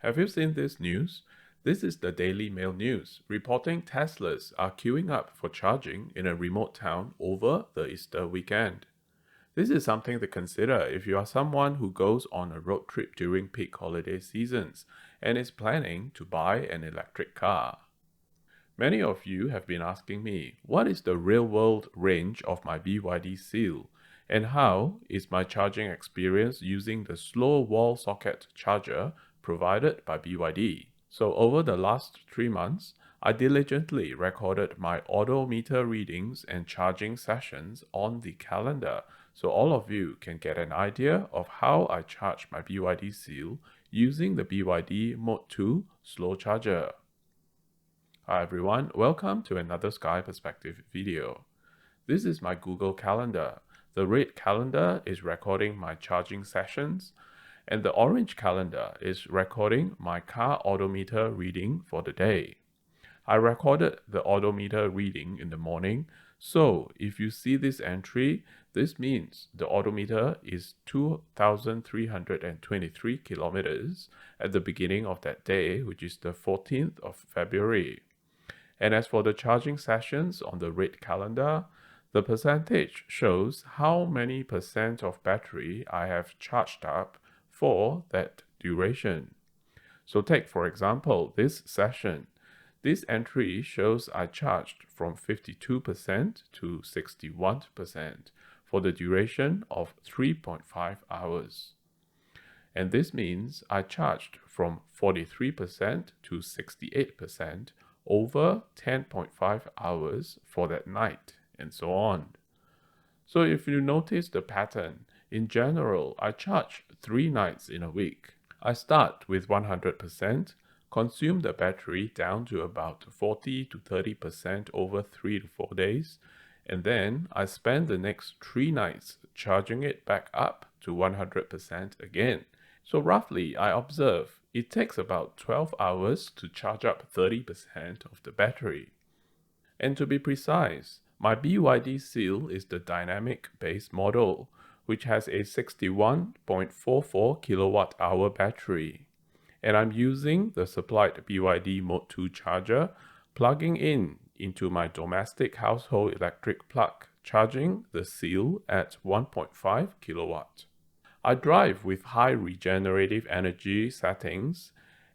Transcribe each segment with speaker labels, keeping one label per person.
Speaker 1: Have you seen this news? This is the Dailymail news, reporting Teslas are queuing up for charging in a remote town over the Easter weekend. This is something to consider if you are someone who goes on a road trip during peak holiday seasons and is planning to buy an electric car. Many of you have been asking me, what is the real-world range of my BYD Seal, and how is my charging experience using the slow wall socket charger provided by BYD? So over the last 3 months, I diligently recorded my odometer readings and charging sessions on the calendar, so all of you can get an idea of how I charge my BYD Seal using the BYD Mode 2 slow charger. Hi everyone, welcome to another Sky Perspective video. This is my Google Calendar. The red calendar is recording my charging sessions, and the orange calendar is recording my car odometer reading for the day. I recorded the odometer reading in the morning, so if you see this entry, this means the odometer is 2,323 kilometers at the beginning of that day, which is the 14th of February. And as for the charging sessions on the red calendar, the percentage shows how many percent of battery I have charged up for that duration. So take, for example, this session. This entry shows I charged from 52% to 61% for the duration of 3.5 hours. And this means I charged from 43% to 68% over 10.5 hours for that night, and so on. So if you notice the pattern, in general, I charge 3 nights in a week. I start with 100%, consume the battery down to about 40 to 30% over 3 to 4 days, and then I spend the next 3 nights charging it back up to 100% again. So roughly, I observe it takes about 12 hours to charge up 30% of the battery. And to be precise, my BYD Seal is the dynamic base model, which has a 61.44 kilowatt-hour battery. And I'm using the supplied BYD Mode 2 charger, plugging into my domestic household electric plug, charging the Seal at 1.5 kilowatt. I drive with high regenerative energy settings,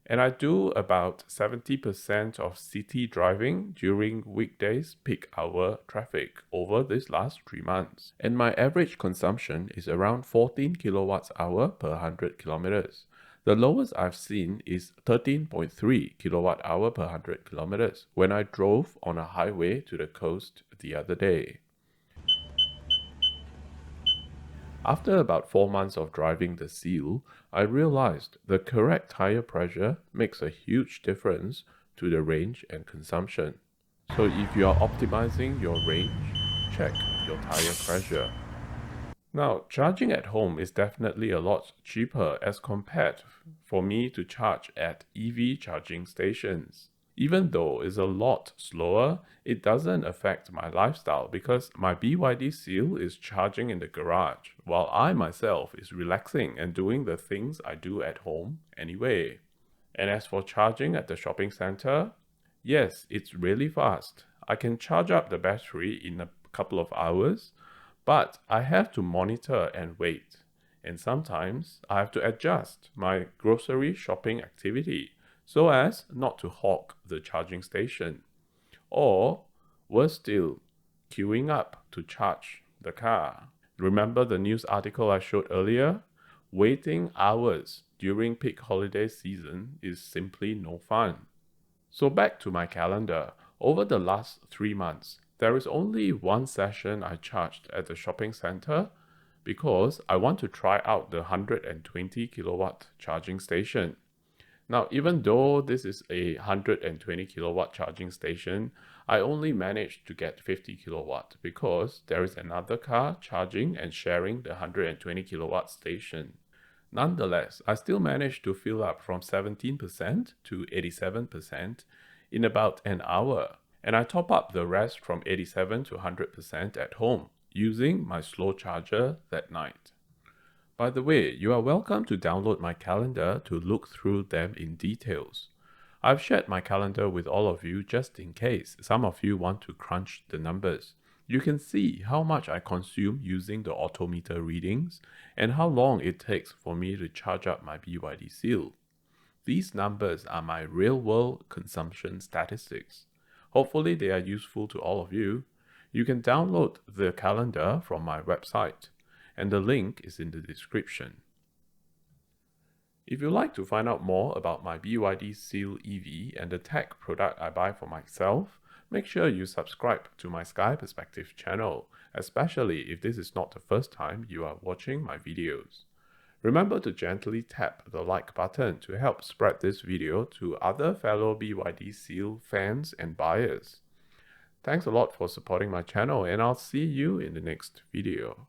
Speaker 1: and I do about 70% of city driving during weekdays peak hour traffic over these last 3 months. And my average consumption is around 14 kilowatts hour per 100 kilometers. The lowest I've seen is 13.3 kilowatt hour per 100 kilometers when I drove on a highway to the coast the other day. After about 4 months of driving the Seal, I realized the correct tire pressure makes a huge difference to the range and consumption. So if you are optimizing your range, check your tire pressure. Now, charging at home is definitely a lot cheaper as compared for me to charge at EV charging stations. Even though it's a lot slower, it doesn't affect my lifestyle because my BYD Seal is charging in the garage, while I myself is relaxing and doing the things I do at home anyway. And as for charging at the shopping center, yes, it's really fast. I can charge up the battery in a couple of hours, but I have to monitor and wait. And sometimes I have to adjust my grocery shopping activity so as not to hog the charging station. Or, worse still, queuing up to charge the car. Remember the news article I showed earlier? Waiting hours during peak holiday season is simply no fun. So back to my calendar. Over the last 3 months, there is only one session I charged at the shopping center because I want to try out the 120 kilowatt charging station. Now, even though this is a 120 kilowatt charging station, I only managed to get 50 kilowatt because there is another car charging and sharing the 120 kilowatt station. Nonetheless, I still managed to fill up from 17% to 87% in about an hour, and I top up the rest from 87 to 100% at home using my slow charger that night. By the way, you are welcome to download my calendar to look through them in details. I've shared my calendar with all of you just in case some of you want to crunch the numbers. You can see how much I consume using the autometer readings and how long it takes for me to charge up my BYD Seal. These numbers are my real-world consumption statistics. Hopefully they are useful to all of you. You can download the calendar from my website, and the link is in the description. If you'd like to find out more about my BYD Seal EV and the tech product I buy for myself, make sure you subscribe to my Sky Perspective channel, especially if this is not the first time you are watching my videos. Remember to gently tap the like button to help spread this video to other fellow BYD Seal fans and buyers. Thanks a lot for supporting my channel, and I'll see you in the next video.